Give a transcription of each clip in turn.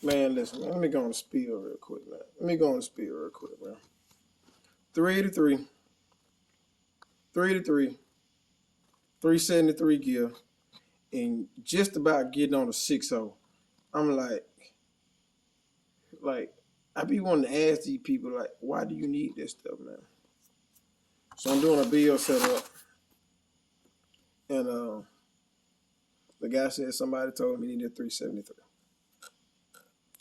Man, listen, man, let me go on the spiel real quick, man. Let me go on the spiel real quick, man. 383, 383, 373 gear, and just about getting on a 6-0. I'm like, I be wanting to ask these people, like, why do you need this stuff, man? So I'm doing a bill setup, and the guy said somebody told me he needed 373.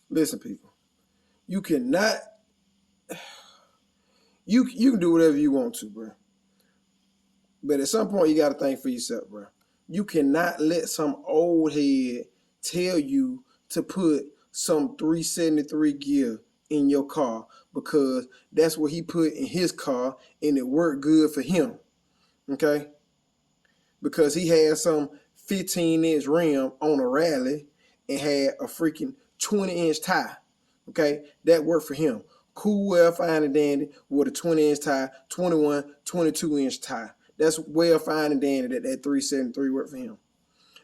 Listen, people, you cannot, you can do whatever you want to, bro. But at some point, you got to think for yourself, bro. You cannot let some old head tell you to put some 373 gear in your car because that's what he put in his car and it worked good for him. Okay? Because he had some 15-inch rim on a rally and had a freaking 20-inch tie. Okay? That worked for him. Cool, well, fine and dandy with a 20-inch tie, 21, 22-inch tie. That's well fine and dandy that 373 worked for him.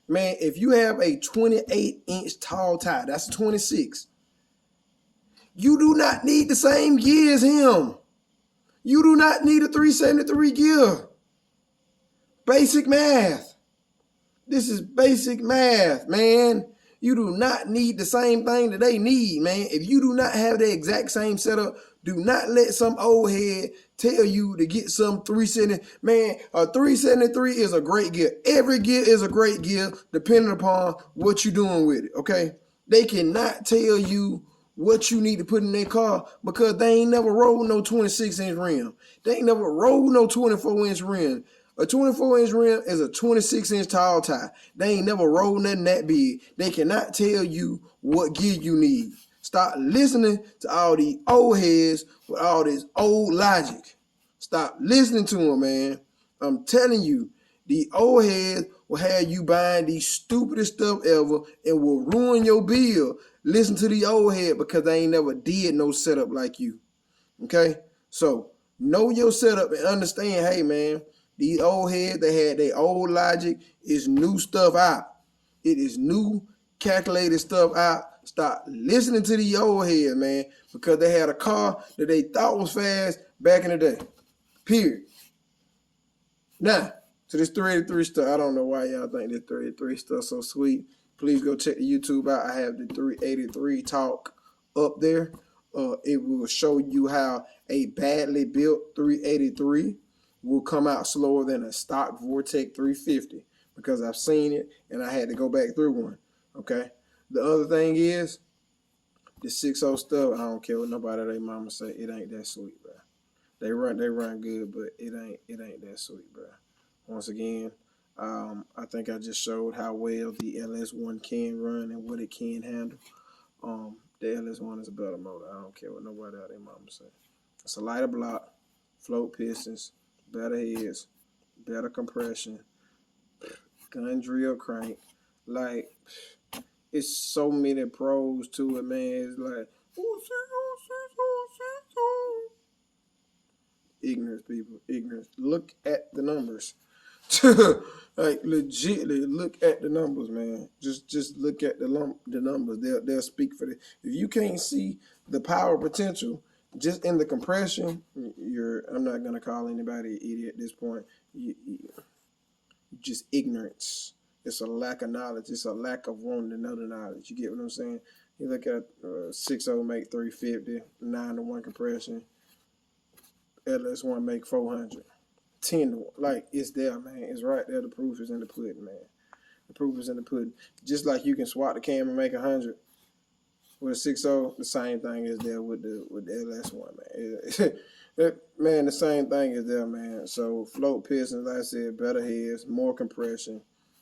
Man, if you have a 28-inch tall tie, that's 26. You do not need the same gear as him. You do not need a 373 gear. Basic math. This is basic math, man. You do not need the same thing that they need, man. If you do not have the exact same setup, do not let some old head tell you to get some 370. Man, a 373 is a great gear. Every gear is a great gear depending upon what you're doing with it, okay? They cannot tell you what you need to put in their car because they ain't never rolled no 26-inch rim. They ain't never rolled no 24-inch rim. A 24-inch rim is a 26-inch tall tie. They ain't never rolled nothing that big. They cannot tell you what gear you need. Stop listening to all these old heads with all this old logic. Stop listening to them, man. I'm telling you, the old heads will have you buying the stupidest stuff ever and will ruin your bill. Listen to the old head because they ain't never did no setup like you. Okay? So, know your setup and understand, hey, man, these old heads, they had their old logic. It's new stuff out. It is new calculated stuff out. Stop listening to the old heads, man, because they had a car that they thought was fast back in the day. Period. Now, to this 383 stuff, I don't know why y'all think this 383 stuff so sweet. Please go check the YouTube out. I have the 383 talk up there. It will show you how a badly built 383 will come out slower than a stock Vortec 350 because I've seen it and I had to go back through one. Okay. The other thing is the 60 stuff. I don't care what nobody they mama say. It ain't that sweet, bro. They run good, but it ain't that sweet, bro. Once again, I think I just showed how well the LS1 can run and what it can handle. The LS1 is a better motor. I don't care what nobody out there mama say. It's a lighter block, float pistons, better heads, better compression, gun drill crank. Like, it's so many pros to it, man. It's like, ignorance, people, ignorance. Look at the numbers. Like, legitly, look at the numbers, man. Just look at the numbers. They'll speak for it. If you can't see the power potential just in the compression, I'm not gonna call anybody an idiot at this point. Just ignorance. It's a lack of knowledge. It's a lack of wanting to know the knowledge. You get what I'm saying? You look at 6.0 make 350, 9-to-1 compression. LS1 make 400. 10 to 1. Like, it's there, man. It's right there. The proof is in the pudding, man. The proof is in the pudding. Just like you can swap the cam and make 100 with a 6.0, the same thing is there with the LS1, man. Man, the same thing is there, man. So float pistons, like I said, better heads, more compression,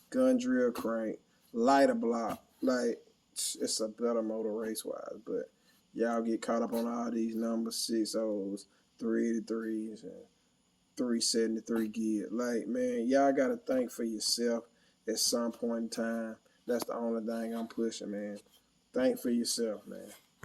gun drill crank, lighter block. Like, it's a better motor race-wise. But y'all get caught up on all these numbers, 6.0s, 383s, and 373 gear. Like, man, y'all got to think for yourself at some point in time. That's the only thing I'm pushing, man. Think for yourself, man.